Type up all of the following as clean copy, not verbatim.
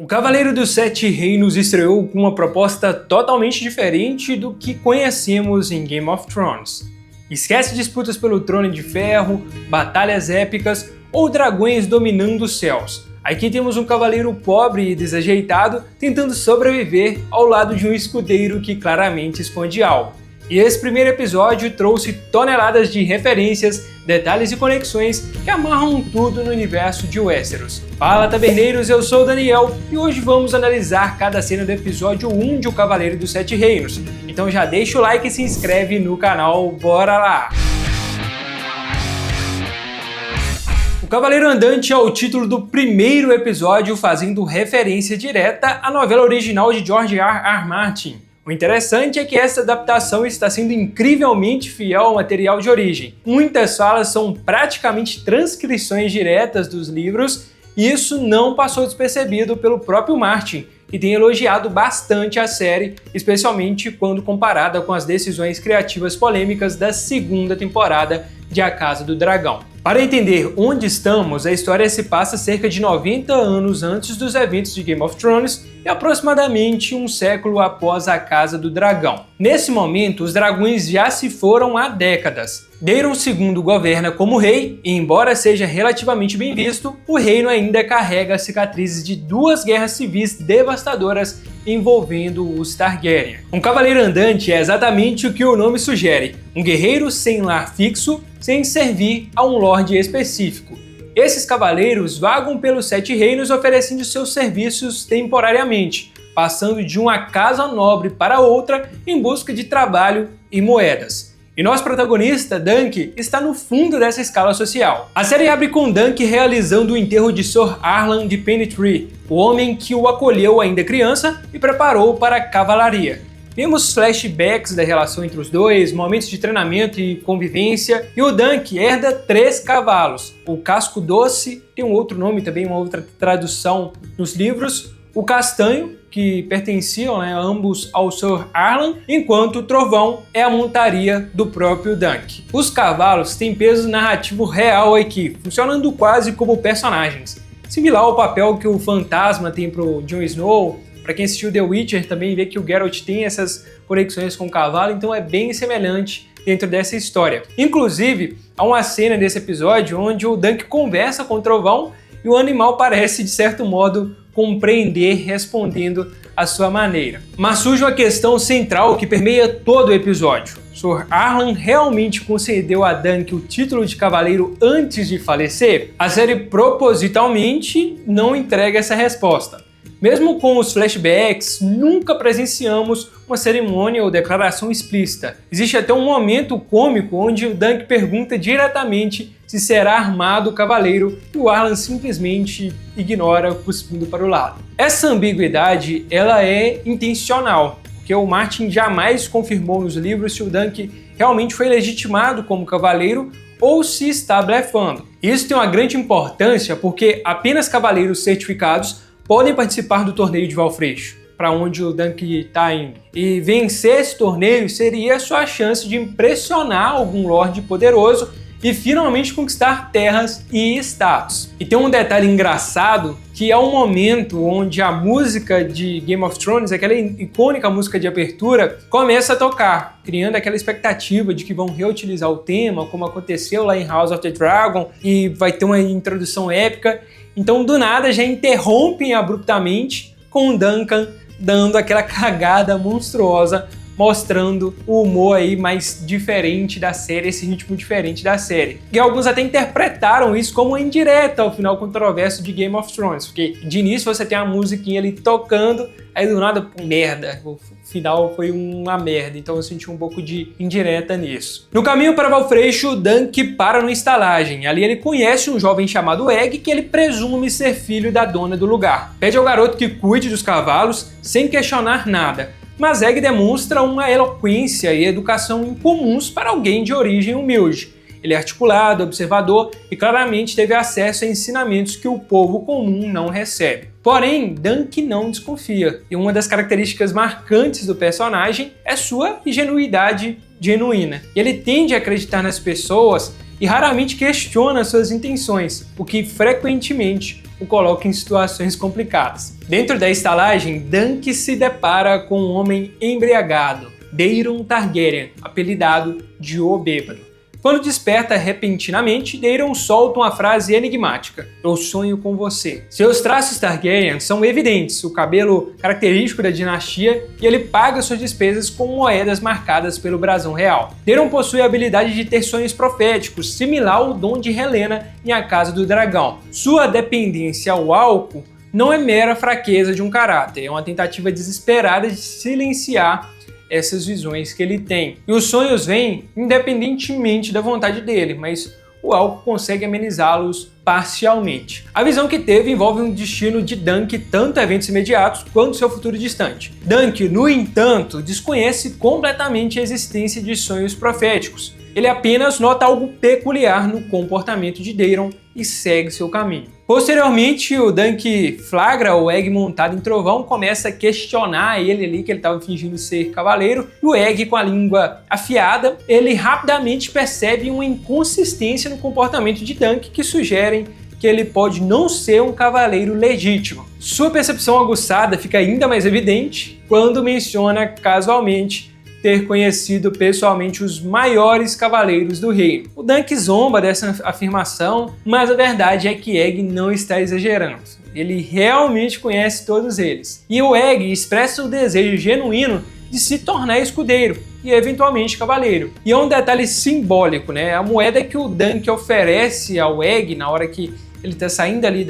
O Cavaleiro dos Sete Reinos estreou com uma proposta totalmente diferente do que conhecemos em Game of Thrones. Esquece disputas pelo Trono de Ferro, batalhas épicas ou dragões dominando os céus. Aqui temos um cavaleiro pobre e desajeitado tentando sobreviver ao lado de um escudeiro que claramente esconde algo. E esse primeiro episódio trouxe toneladas de referências, detalhes e conexões que amarram tudo no universo de Westeros. Fala, taberneiros, eu sou o Daniel e hoje vamos analisar cada cena do episódio 1 de O Cavaleiro dos Sete Reinos. Então já deixa o like e se inscreve no canal, bora lá! O Cavaleiro Andante é o título do primeiro episódio, fazendo referência direta à novela original de George R.R. Martin. O interessante é que essa adaptação está sendo incrivelmente fiel ao material de origem. Muitas falas são praticamente transcrições diretas dos livros, e isso não passou despercebido pelo próprio Martin, que tem elogiado bastante a série, especialmente quando comparada com as decisões criativas polêmicas da segunda temporada de A Casa do Dragão. Para entender onde estamos, a história se passa cerca de 90 anos antes dos eventos de Game of Thrones e aproximadamente um século após a Casa do Dragão. Nesse momento, os dragões já se foram há décadas. Daeron II governa como rei e, embora seja relativamente bem visto, o reino ainda carrega as cicatrizes de duas guerras civis devastadoras envolvendo os Targaryen. Um cavaleiro andante é exatamente o que o nome sugere, um guerreiro sem lar fixo, sem servir a um lorde específico. Esses cavaleiros vagam pelos Sete Reinos oferecendo seus serviços temporariamente, passando de uma casa nobre para outra em busca de trabalho e moedas. E nosso protagonista, Dunk, está no fundo dessa escala social. A série abre com Dunk realizando o enterro de Sir Arlan de Pennytree, o homem que o acolheu ainda criança e preparou para a cavalaria. Vemos flashbacks da relação entre os dois, momentos de treinamento e convivência, e o Dunk herda 3 cavalos. O Casco Doce tem um outro nome também, uma outra tradução nos livros, o Castanho, que pertenciam ambos ao Sir Arlan, enquanto o Trovão é a montaria do próprio Dunk. Os cavalos têm peso narrativo real aqui, funcionando quase como personagens, similar ao papel que o fantasma tem para o Jon Snow. Para quem assistiu The Witcher também vê que o Geralt tem essas conexões com o cavalo, então é bem semelhante dentro dessa história. Inclusive, há uma cena desse episódio onde o Dunk conversa com o Trovão e o animal parece, de certo modo, compreender respondendo à sua maneira. Mas surge uma questão central que permeia todo o episódio. Sir Arlan realmente concedeu a Dunk o título de cavaleiro antes de falecer? A série propositalmente não entrega essa resposta. Mesmo com os flashbacks, nunca presenciamos uma cerimônia ou declaração explícita. Existe até um momento cômico onde o Dunk pergunta diretamente se será armado o cavaleiro e o Arlan simplesmente ignora, cuspindo para o lado. Essa ambiguidade ela é intencional, porque o Martin jamais confirmou nos livros se o Dunk realmente foi legitimado como cavaleiro ou se está blefando. Isso tem uma grande importância porque apenas cavaleiros certificados podem participar do torneio de Valfreixo, para onde o Dunk está indo. E vencer esse torneio seria a sua chance de impressionar algum lorde poderoso e finalmente conquistar terras e status. E tem um detalhe engraçado, que é um momento onde a música de Game of Thrones, aquela icônica música de abertura, começa a tocar, criando aquela expectativa de que vão reutilizar o tema, como aconteceu lá em House of the Dragon, e vai ter uma introdução épica. Então, do nada, já interrompem abruptamente com o Duncan dando aquela cagada monstruosa, mostrando o humor aí mais diferente da série, esse ritmo diferente da série. E alguns até interpretaram isso como uma indireta ao final controverso de Game of Thrones, porque de início você tem a musiquinha ali tocando, aí do nada, merda, o final foi uma merda, então eu senti um pouco de indireta nisso. No caminho para Valfreixo, Dunk para numa estalagem. Ali ele conhece um jovem chamado Egg, que ele presume ser filho da dona do lugar. Pede ao garoto que cuide dos cavalos, sem questionar nada. Mas Egg demonstra uma eloquência e educação incomuns para alguém de origem humilde. Ele é articulado, observador e claramente teve acesso a ensinamentos que o povo comum não recebe. Porém, Dunk não desconfia, e uma das características marcantes do personagem é sua ingenuidade genuína. Ele tende a acreditar nas pessoas e raramente questiona suas intenções, o que frequentemente o coloca em situações complicadas. Dentro da estalagem, Dunk se depara com um homem embriagado, Daeron Targaryen, apelidado de O Bêbado. Quando desperta repentinamente, Daeron solta uma frase enigmática: "Eu sonho com você". Seus traços Targaryen são evidentes, o cabelo característico da dinastia, e ele paga suas despesas com moedas marcadas pelo brasão real. Daeron possui a habilidade de ter sonhos proféticos, similar ao dom de Helena em A Casa do Dragão. Sua dependência ao álcool não é mera fraqueza de um caráter, é uma tentativa desesperada de silenciar essas visões que ele tem. E os sonhos vêm independentemente da vontade dele, mas o álcool consegue amenizá-los parcialmente. A visão que teve envolve um destino de Dunk tanto a eventos imediatos quanto seu futuro distante. Dunk, no entanto, desconhece completamente a existência de sonhos proféticos. Ele apenas nota algo peculiar no comportamento de Daeron e segue seu caminho. Posteriormente, o Dunk flagra o Egg montado em trovão, começa a questionar ele ali, que ele estava fingindo ser cavaleiro, e o Egg, com a língua afiada, ele rapidamente percebe uma inconsistência no comportamento de Dunk que sugerem que ele pode não ser um cavaleiro legítimo. Sua percepção aguçada fica ainda mais evidente quando menciona casualmente ter conhecido pessoalmente os maiores cavaleiros do reino. O Dunk zomba dessa afirmação, mas a verdade é que Egg não está exagerando. Ele realmente conhece todos eles. E o Egg expressa o desejo genuíno de se tornar escudeiro e eventualmente cavaleiro. E é um detalhe simbólico, né? A moeda que o Dunk oferece ao Egg na hora que ele está saindo ali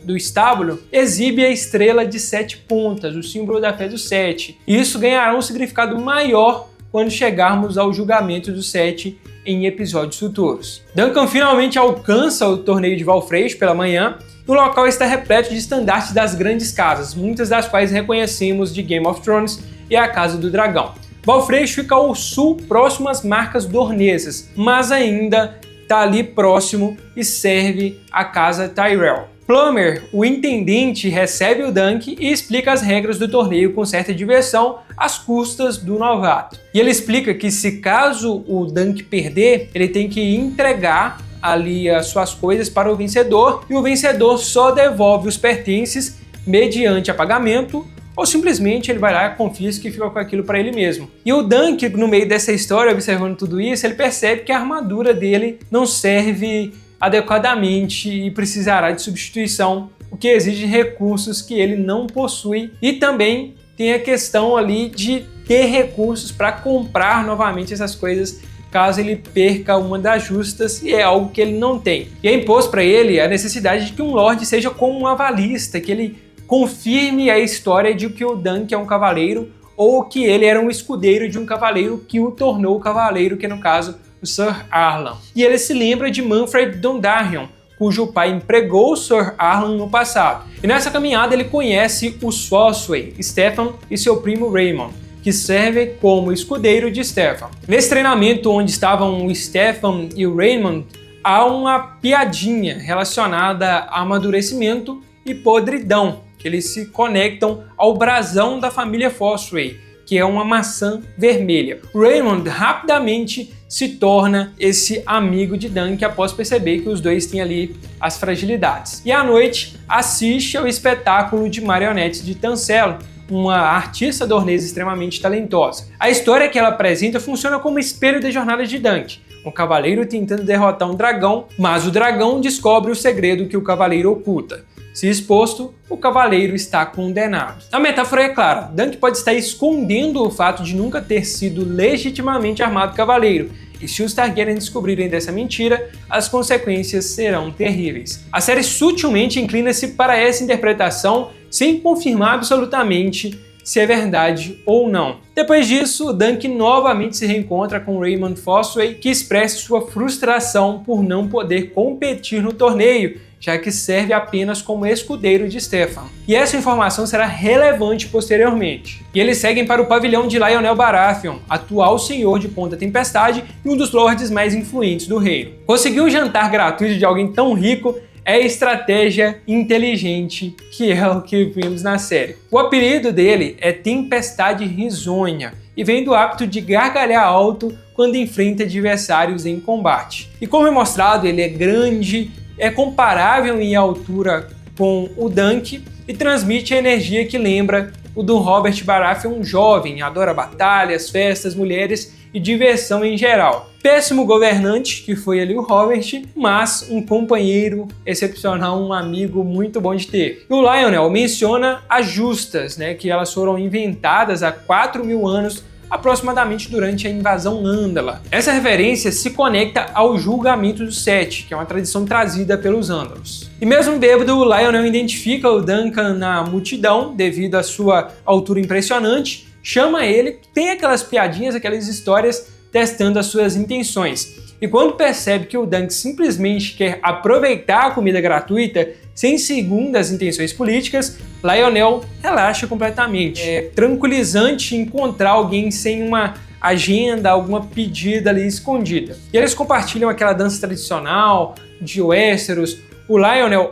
do estábulo, exibe a estrela de 7 pontas, o símbolo da fé dos 7. E isso ganhará um significado maior quando chegarmos ao julgamento dos 7 em episódios futuros. Duncan finalmente alcança o torneio de Valfreixo pela manhã, e o local está repleto de estandartes das grandes casas, muitas das quais reconhecemos de Game of Thrones e a Casa do Dragão. Valfreixo fica ao sul, próximo às marcas dornesas, mas ainda está ali próximo e serve a casa Tyrell. Plummer, o intendente, recebe o Dunk e explica as regras do torneio com certa diversão às custas do novato. E ele explica que se caso o Dunk perder, ele tem que entregar ali as suas coisas para o vencedor e o vencedor só devolve os pertences mediante apagamento, ou simplesmente ele vai lá, confisca e fica com aquilo para ele mesmo. E o Dunk, no meio dessa história, observando tudo isso, ele percebe que a armadura dele não serve adequadamente e precisará de substituição, o que exige recursos que ele não possui. E também tem a questão ali de ter recursos para comprar novamente essas coisas caso ele perca uma das justas, e é algo que ele não tem. E é imposto para ele a necessidade de que um Lorde seja como um avalista, que ele confirme a história de que o Dunk é um cavaleiro ou que ele era um escudeiro de um cavaleiro que o tornou cavaleiro, que no caso o Sir Arlan. E ele se lembra de Manfred Dondarrion, cujo pai empregou o Sir Arlan no passado. E nessa caminhada ele conhece os Fossway, Stefan e seu primo Raymond, que serve como escudeiro de Stefan. Nesse treinamento onde estavam o Stefan e o Raymond, há uma piadinha relacionada a amadurecimento e podridão, que eles se conectam ao brasão da família Fossway, que é uma maçã vermelha. Raymond rapidamente se torna esse amigo de Dunk após perceber que os dois têm ali as fragilidades. E à noite assiste ao espetáculo de marionetes de Tancelo, uma artista dornesa extremamente talentosa. A história que ela apresenta funciona como espelho da jornada de Dunk, um cavaleiro tentando derrotar um dragão, mas o dragão descobre o segredo que o cavaleiro oculta. Se exposto, o cavaleiro está condenado. A metáfora é clara, Dunk pode estar escondendo o fato de nunca ter sido legitimamente armado cavaleiro, e se os Targaryen descobrirem dessa mentira, as consequências serão terríveis. A série sutilmente inclina-se para essa interpretação, sem confirmar absolutamente se é verdade ou não. Depois disso, Dunk novamente se reencontra com Raymond Fossway, que expressa sua frustração por não poder competir no torneio, já que serve apenas como escudeiro de Stefan. E essa informação será relevante posteriormente. E eles seguem para o pavilhão de Lyonel Baratheon, atual senhor de Ponta Tempestade e um dos lordes mais influentes do reino. Conseguir um jantar gratuito de alguém tão rico é estratégia inteligente, que é o que vimos na série. O apelido dele é Tempestade Risonha e vem do hábito de gargalhar alto quando enfrenta adversários em combate. E como é mostrado, ele é grande, é comparável em altura com o Dunk e transmite a energia que lembra o do Robert Baratheon jovem, adora batalhas, festas, mulheres e diversão em geral. Péssimo governante, que foi ali o Robert, mas um companheiro excepcional, um amigo muito bom de ter. E o Lionel menciona as justas, que elas foram inventadas há 4.000 anos, aproximadamente durante a invasão Andala. Essa referência se conecta ao julgamento dos Sete, que é uma tradição trazida pelos Ândalos. E mesmo bêbado, o Lionel identifica o Duncan na multidão devido à sua altura impressionante, chama ele, tem aquelas piadinhas, aquelas histórias testando as suas intenções. E quando percebe que o Dunk simplesmente quer aproveitar a comida gratuita sem segundas intenções políticas, Lionel relaxa completamente. É tranquilizante encontrar alguém sem uma agenda, alguma pedida ali escondida. E eles compartilham aquela dança tradicional de Westeros. O Lionel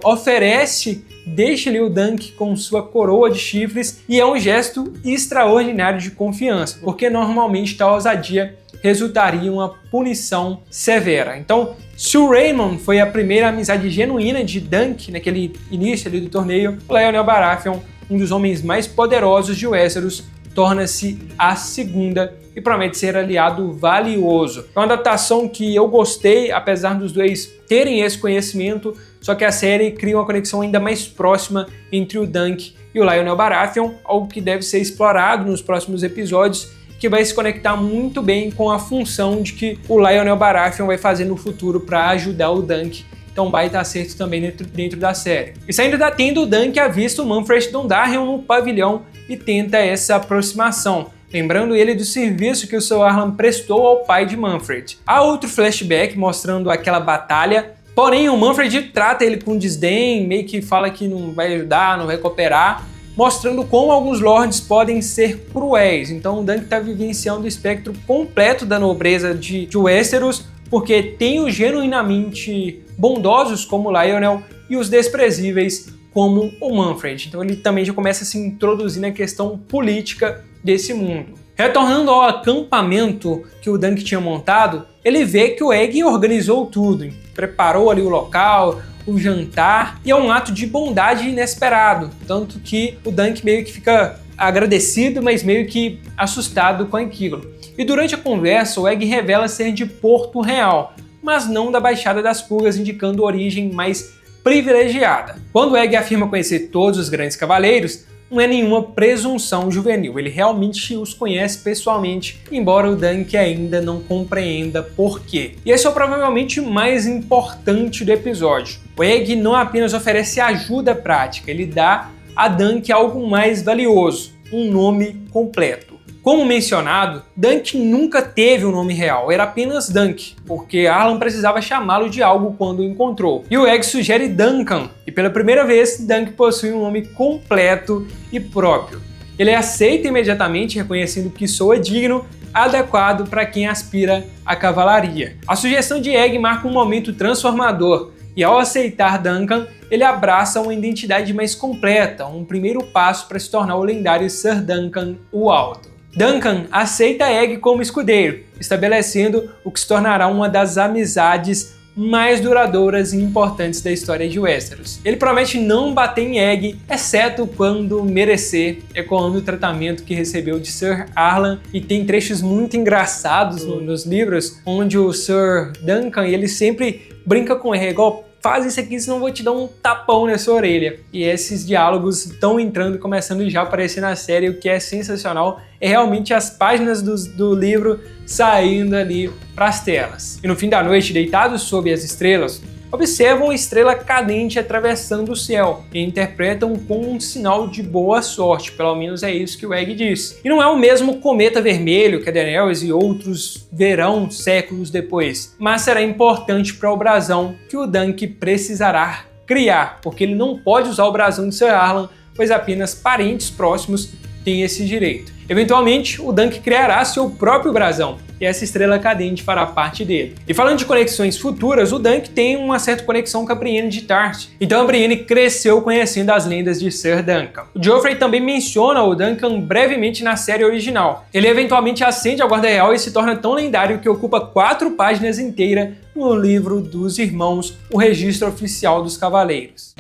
deixa ali o Dunk com sua coroa de chifres e é um gesto extraordinário de confiança, porque normalmente tal ousadia resultaria em uma punição severa. Então, se o Raymond foi a primeira amizade genuína de Dunk naquele início ali do torneio, o Lionel Baratheon, um dos homens mais poderosos de Westeros, torna-se a segunda e promete ser aliado valioso. É uma adaptação que eu gostei, apesar dos dois terem esse conhecimento, só que a série cria uma conexão ainda mais próxima entre o Dunk e o Lionel Baratheon, algo que deve ser explorado nos próximos episódios, que vai se conectar muito bem com a função de que o Lionel Baratheon vai fazer no futuro para ajudar o Dunk. Então vai estar certo também dentro da série. E saindo da tenda, o Dunk avista o Manfred Dondarrion no pavilhão e tenta essa aproximação, lembrando ele do serviço que o Sir Arlan prestou ao pai de Manfred. Há outro flashback mostrando aquela batalha, porém o Manfred trata ele com desdém, meio que fala que não vai ajudar, não vai cooperar, mostrando como alguns lords podem ser cruéis. Então o Dunk está vivenciando o espectro completo da nobreza de Westeros, porque tem os genuinamente bondosos como Lionel e os desprezíveis como o Manfred. Então ele também já começa a se introduzir na questão política desse mundo. Retornando ao acampamento que o Dunk tinha montado, ele vê que o Egg organizou tudo, preparou ali o local, o jantar, e é um ato de bondade inesperado, tanto que o Dunk meio que fica agradecido, mas meio que assustado com aquilo. E durante a conversa, o Egg revela ser de Porto Real, mas não da Baixada das Pulgas, indicando origem mais privilegiada. Quando o Egg afirma conhecer todos os grandes cavaleiros, não é nenhuma presunção juvenil, ele realmente os conhece pessoalmente, embora o Dunk ainda não compreenda por quê. E esse é provavelmente o mais importante do episódio. O Egg não apenas oferece ajuda prática, ele dá a Dunk algo mais valioso, um nome completo. Como mencionado, Dunk nunca teve um nome real, era apenas Dunk, porque Arlan precisava chamá-lo de algo quando o encontrou. E o Egg sugere Duncan, e pela primeira vez, Dunk possui um nome completo e próprio. Ele aceita imediatamente, reconhecendo que soa digno, adequado para quem aspira à cavalaria. A sugestão de Egg marca um momento transformador, e ao aceitar Duncan, ele abraça uma identidade mais completa, um primeiro passo para se tornar o lendário Sir Duncan o Alto. Duncan aceita Egg como escudeiro, estabelecendo o que se tornará uma das amizades mais duradouras e importantes da história de Westeros. Ele promete não bater em Egg, exceto quando merecer, ecoando o tratamento que recebeu de Sir Arlan, e tem trechos muito engraçados nos livros, onde o Sir Duncan ele sempre brinca com Egg, faz isso aqui, senão eu vou te dar um tapão nessa orelha. E esses diálogos estão entrando e começando já a aparecer na série, o que é sensacional é realmente as páginas do livro saindo ali para as telas. E no fim da noite, deitados sob as estrelas, observam a estrela cadente atravessando o céu e interpretam como um sinal de boa sorte, pelo menos é isso que o Egg diz. E não é o mesmo cometa vermelho que a Daenerys e outros verão séculos depois, mas será importante para o brasão que o Dunk precisará criar, porque ele não pode usar o brasão de Sir Arlan, pois apenas parentes próximos têm esse direito. Eventualmente, o Dunk criará seu próprio brasão, que essa estrela cadente fará parte dele. E falando de conexões futuras, o Dunk tem uma certa conexão com a Brienne de Tarth. Então a Brienne cresceu conhecendo as lendas de Ser Duncan. O Joffrey também menciona o Duncan brevemente na série original. Ele eventualmente ascende à Guarda Real e se torna tão lendário que ocupa 4 páginas inteiras no livro dos Irmãos, o registro oficial dos Cavaleiros.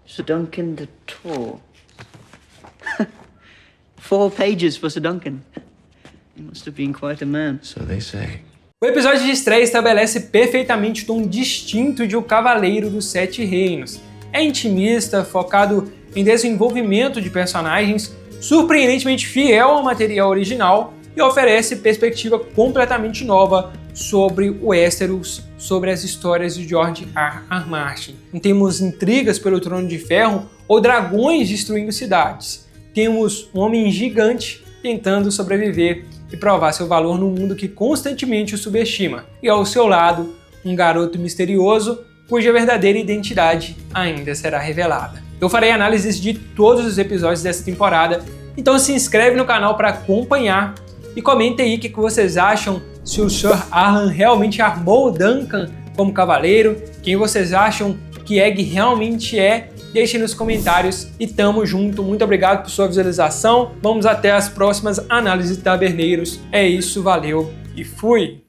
Sir Duncan the Tall. 4 pages for Sir Duncan. He must have been quite a man. So they say. O episódio de estreia estabelece perfeitamente o tom distinto de O Cavaleiro dos Sete Reinos. É intimista, focado em desenvolvimento de personagens, surpreendentemente fiel ao material original e oferece perspectiva completamente nova sobre o Westeros, sobre as histórias de George R. Martin. Não temos intrigas pelo Trono de Ferro ou dragões destruindo cidades. Temos um homem gigante tentando sobreviver e provar seu valor no mundo que constantemente o subestima. E ao seu lado, um garoto misterioso cuja verdadeira identidade ainda será revelada. Eu farei análises de todos os episódios dessa temporada, então se inscreve no canal para acompanhar e comenta aí o que vocês acham, se o Sir Alan realmente armou o Duncan como cavaleiro, quem vocês acham que Egg realmente é. Deixe nos comentários e tamo junto. Muito obrigado por sua visualização. Vamos até as próximas análises de Taberneiros. É isso, valeu e fui!